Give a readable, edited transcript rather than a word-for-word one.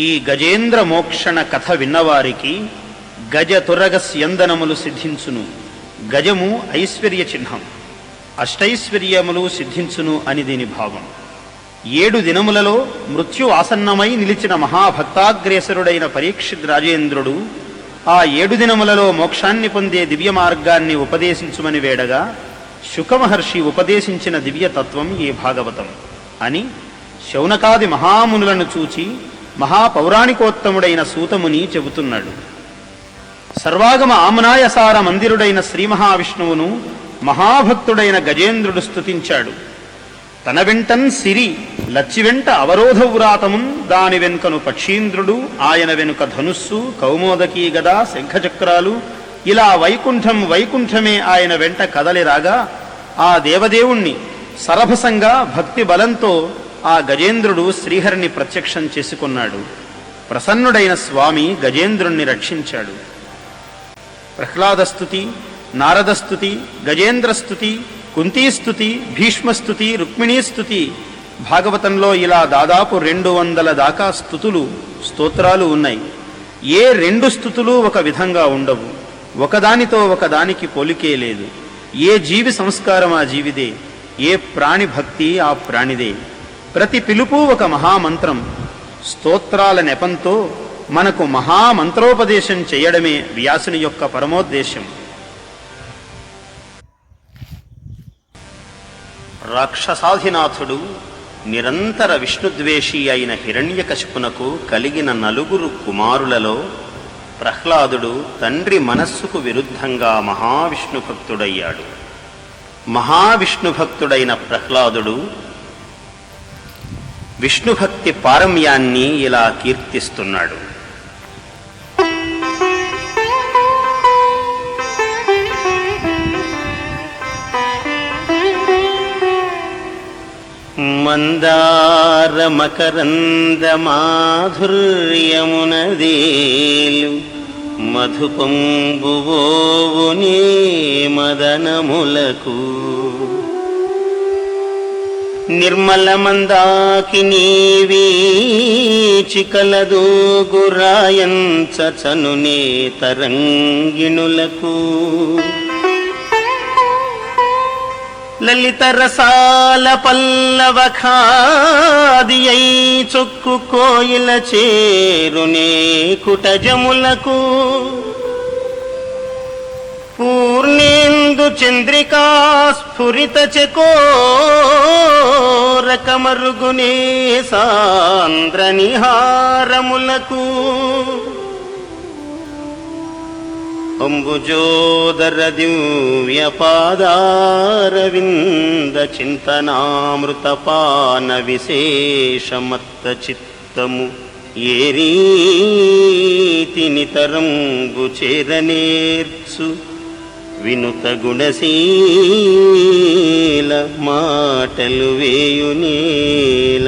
ఈ గజేంద్ర మోక్షణ కథ విన్నవారికి గజ తురగస్యందనములు సిద్ధించును. గజము ఐశ్వర్య చిహ్నం, అష్టైశ్వర్యములు సిద్ధించును అని దీని భావం. 7 దినములలో మృత్యు ఆసన్నమై నిలిచిన మహాభక్తాగ్రేసరుడైన పరీక్షిత్ రాజేంద్రుడు ఆ 7 దినములలో మోక్షాన్ని పొందే దివ్య మార్గాన్ని ఉపదేశించుమని వేడగా శుకమహర్షి ఉపదేశించిన దివ్యతత్వం ఈ భాగవతం అని శౌనకాది మహామునులను చూచి మహాపౌరాణికోత్తముడైన సూతముని చెబుతున్నాడు. సర్వాగమ ఆమనాయసార మందిరుడైన శ్రీ మహావిష్ణువును మహాభక్తుడైన గజేంద్రుడు స్తుతించాడు. తన వెంటన్ సిరి లచ్చివెంట అవరోధవ్రాతమున్, దాని వెనుకను పక్షీంద్రుడు, ఆయన వెనుక ధనుస్సు, కౌమోదకీ గద, శంఖచక్రాలు, ఇలా వైకుంఠం వైకుంఠమే ఆయన వెంట కదలిరాగా ఆ దేవదేవుణ్ణి సరభసంగా భక్తి బలంతో ఆ గజేంద్రుడు శ్రీహరిని ప్రత్యక్షం చేసుకున్నాడు. ప్రసన్నుడైన స్వామి గజేంద్రుణ్ణి రక్షించాడు. ప్రహ్లాదస్తుతి, నారదస్తుతి, గజేంద్రస్తుతి, కుంతీస్తుతి, భీష్మస్తుతి, రుక్మిణీస్తుతి, భాగవతంలో ఇలా దాదాపు 200 దాకా స్తుతులు, స్తోత్రాలు ఉన్నాయి. ఏ 2 స్తుతులు ఒక విధంగా ఉండవు, ఒకదానితో ఒకదానికి పోలికే లేదు. ఏ జీవి సంస్కారం ఆ జీవిదే, ఏ ప్రాణి భక్తి ఆ ప్రాణిదే. ప్రతి పిలుపు ఒక మహామంత్రం. స్తోత్రాల నెపంతో మనకు మహామంత్రోపదేశం చేయడమే వ్యాసుని యొక్క పరమోద్దేశం. రాక్షసాధినాథుడు నిరంతర విష్ణుద్వేషి అయిన హిరణ్యకశిపునకు కలిగిన 4 కుమారులలో ప్రహ్లాదుడు తండ్రి మనస్సుకు విరుద్ధంగా మహావిష్ణుభక్తుడయ్యాడు. మహావిష్ణుభక్తుడైన ప్రహ్లాదుడు విష్ణుభక్తి పారమ్యాన్ని ఇలా కీర్తిస్తున్నాడు. మందార మకరంద మాధుర్యమునదేలు మధుపంబువోవునే మదనములకు, నిర్మల మందాకినీ వీచికలదు గురాయంచనునే తరంగిణులకు, లలిత రసాల పల్లవ ఖాదియై చొక్కు కోయిల చేరునే కుటజములకు, పూర్ణేందు చంద్రికా స్ఫురిత చకోరకమరుగునే సాంద్ర నిహారములకు, అంబుజోదర దివ్య పాదారవింద చింతనామృతపాన విశేషమత్త చిత్తము ఏ రీతి నితరంబు చేరనేర్చు వినుత గుణశీల మాటలు వేయునేల.